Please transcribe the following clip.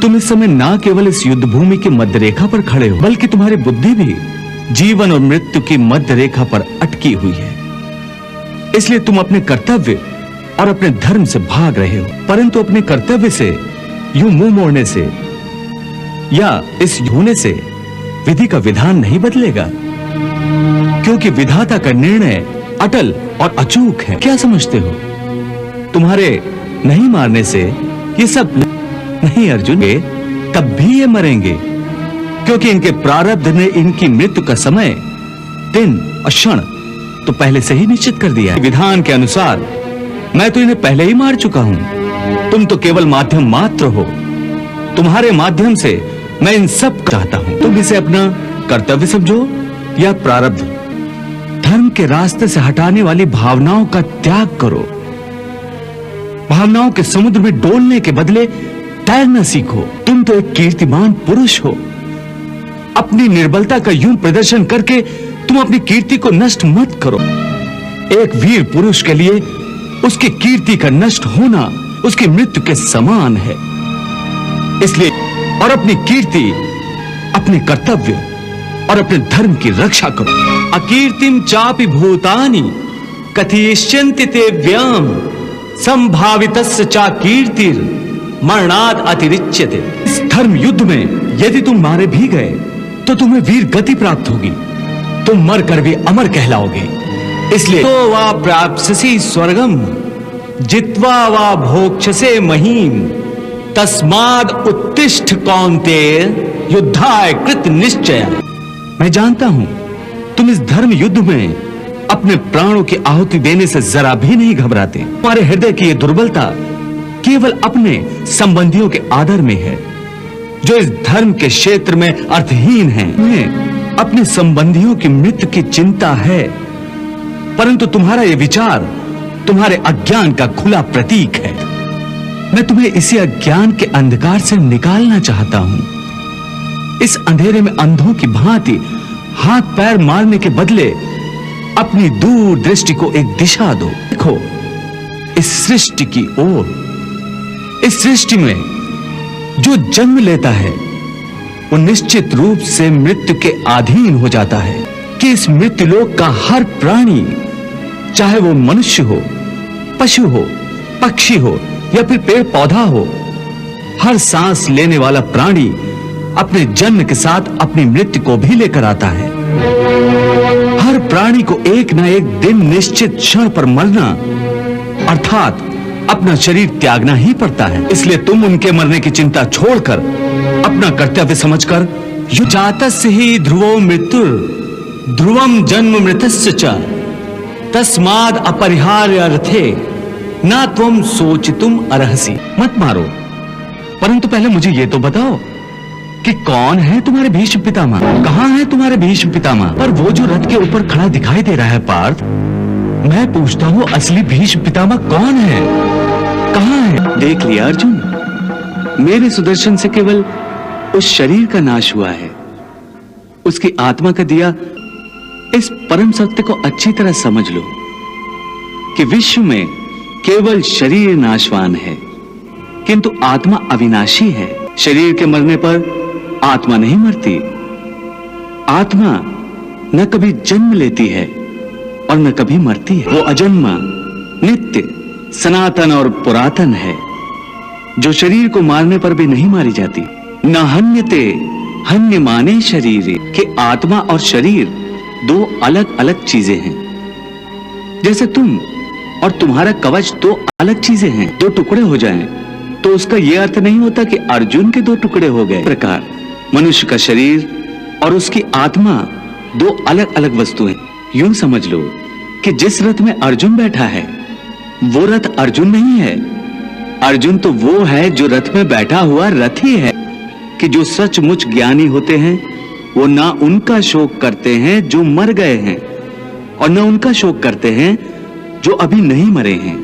तुम इस समय ना केवल इस युद्ध भूमि की मध्य रेखा पर खड़े हो, बल्कि तुम्हारी बुद्धि भी जीवन और मृत्यु की मध्य रेखा पर अटकी हुई है। इसलिए तुम अपने कर्तव्य और अपने धर्म से भाग रहे हो, परंतु अपने कर्तव्य से यूं मुंह मोड़ने से या इस होने से विधि का विधान नहीं बदलेगा, क्योंकि विधाता का निर्णय अटल और अचूक है। क्या समझते हो? तुम्हारे नहीं मारने से ये सब नहीं अर्जुन, तब भी ये मरेंगे, क्योंकि इनके प्रारब्ध ने इनकी मृत्यु का समय, दिन और क्षण तो पहले से ही निश्चित कर दिया है। विधान के अनुसार मैं तो इन्हें पहले ही मार चुका हूं। तुम तो केवल माध्यम मात्र हो। तुम्हारे माध्यम से मैं इन सब चाहता हूं। तुम इसे अपना कर्तव्य समझो या प्रारब्ध। धर्म के रास्ते से हटाने वाली भावनाओं का त्याग करो। भावनाओं के समुद्र में डोलने के बदले तैरना सीखो। तुम तो एक कीर्तिमान पुरुष हो। अपनी निर्बलता का यूं प्रदर्शन करके तुम अपनी कीर्ति को नष्ट मत करो। एक वीर पुरुष के लिए उसकी कीर्ति का नष्ट होना उसकी मृत्यु के समान है। इसलिए और अपनी कीर्ति, अपने कर्तव्य और अपने धर्म की रक्षा करो। अकीर्तिम चापि भूतानि कथयिष्यन्ति ते व्यम संभावितस्य चा कीर्तिर मरणाद अतिरिच्यते। इस धर्म युद्ध में यदि तुम मारे भी गए तो तुम्हें वीर गति प्राप्त होगी। तुम मर कर भी अमर कहलाओगे। इसलिए तो वा प्राप्स्यसि स्वर्गम जित्वा वा भोक्ष्यसे महीम तस्माद् उत्तिष्ठ कौन्तेय युद्धाय कृत निश्चय। मैं जानता हूं तुम इस धर्म युद्ध में अपने प्राणों की आहुति देने से जरा भी नहीं घबराते। तुम्हारे हृदय की यह दुर्बलता केवल अपने संबंधियों के आदर में है, जो इस धर्म के क्षेत्र में अर्थहीन हैं। उन्हें अपने संबंधियों की मृत्यु की चिंता है, परंतु तुम्हारा यह विचार तुम्हारे अज्ञान का खुला प्रतीक है। मैं तुम्हें इसी अज्ञान के अंधकार से निकालना चाहता हूं। इस अंधेरे में अंधों की भांति हाथ पैर मारने के बदले अपनी दूर दृष्टि को एक दिशा दो। देखो इस सृष्टि की ओर। इस सृष्टि में जो जन्म लेता है वो निश्चित रूप से मृत्यु के अधीन हो जाता है। कि इस मृत्युलोक का हर प्राणी, चाहे वो मनुष्य हो, पशु हो, पक्षी हो या फिर पेड़ पौधा हो, हर सांस लेने वाला प्राणी अपने जन्म के साथ अपनी मृत्यु को भी लेकर आता है। हर प्राणी को एक ना एक दिन निश्चित क्षण पर मरना अर्थात अपना शरीर त्यागना ही पड़ता है। इसलिए तुम उनके मरने की चिंता छोड़कर अपना कर्तव्य समझकर जातस्य ही ध्रुवो मृत्युर ध्रुवम जन्म मृतस्य च तस्माद् अपरिहार्य अर्थे ना त्वम सोचितुम अर्हसि। मत मारो, परंतु पहले मुझे ये तो बताओ कि कौन है तुम्हारे भीष्म पितामह? कहां है तुम्हारे भीष्म पितामह? पर वो जो रथ के ऊपर खड़ा दिखाई दे रहा है पार्थ, मैं पूछता हूं असली भीष्म पितामह कौन है? कहां है? देख लिया अर्जुन, मेरे सुदर्शन से केवल उस शरीर का नाश हुआ है। उसकी आत्मा का दिया इस परम सत्य को अच्छी तरह समझ लो कि विश्व में केवल शरीर नाशवान है, किंतु आत्मा अविनाशी है। शरीर के मरने पर आत्मा नहीं मरती। आत्मा न कभी जन्म लेती है और न कभी मरती है। वो अजन्मा, नित्य, सनातन और पुरातन है, जो शरीर को मारने पर भी नहीं मारी जाती। न हन्यते हन्यमाने शरीरे। कि आत्मा और शरीर दो अलग अलग चीजें हैं। जैसे तुम और तुम्हारा कवच दो अलग चीजें हैं। दो टुकड़े हो जाएं तो उसका यह अर्थ नहीं होता कि अर्जुन के दो टुकड़े हो गए। प्रकार मनुष्य का शरीर और उसकी आत्मा दो अलग अलग वस्तुएं। यूं समझ लो कि जिस रथ में अर्जुन बैठा है वो रथ अर्जुन नहीं है। अर्जुन तो वो है जो रथ में बैठा हुआ रथी है। कि जो सचमुच ज्ञानी होते हैं वो ना उनका शोक करते हैं जो मर गए हैं और न उनका शोक करते हैं जो अभी नहीं मरे हैं।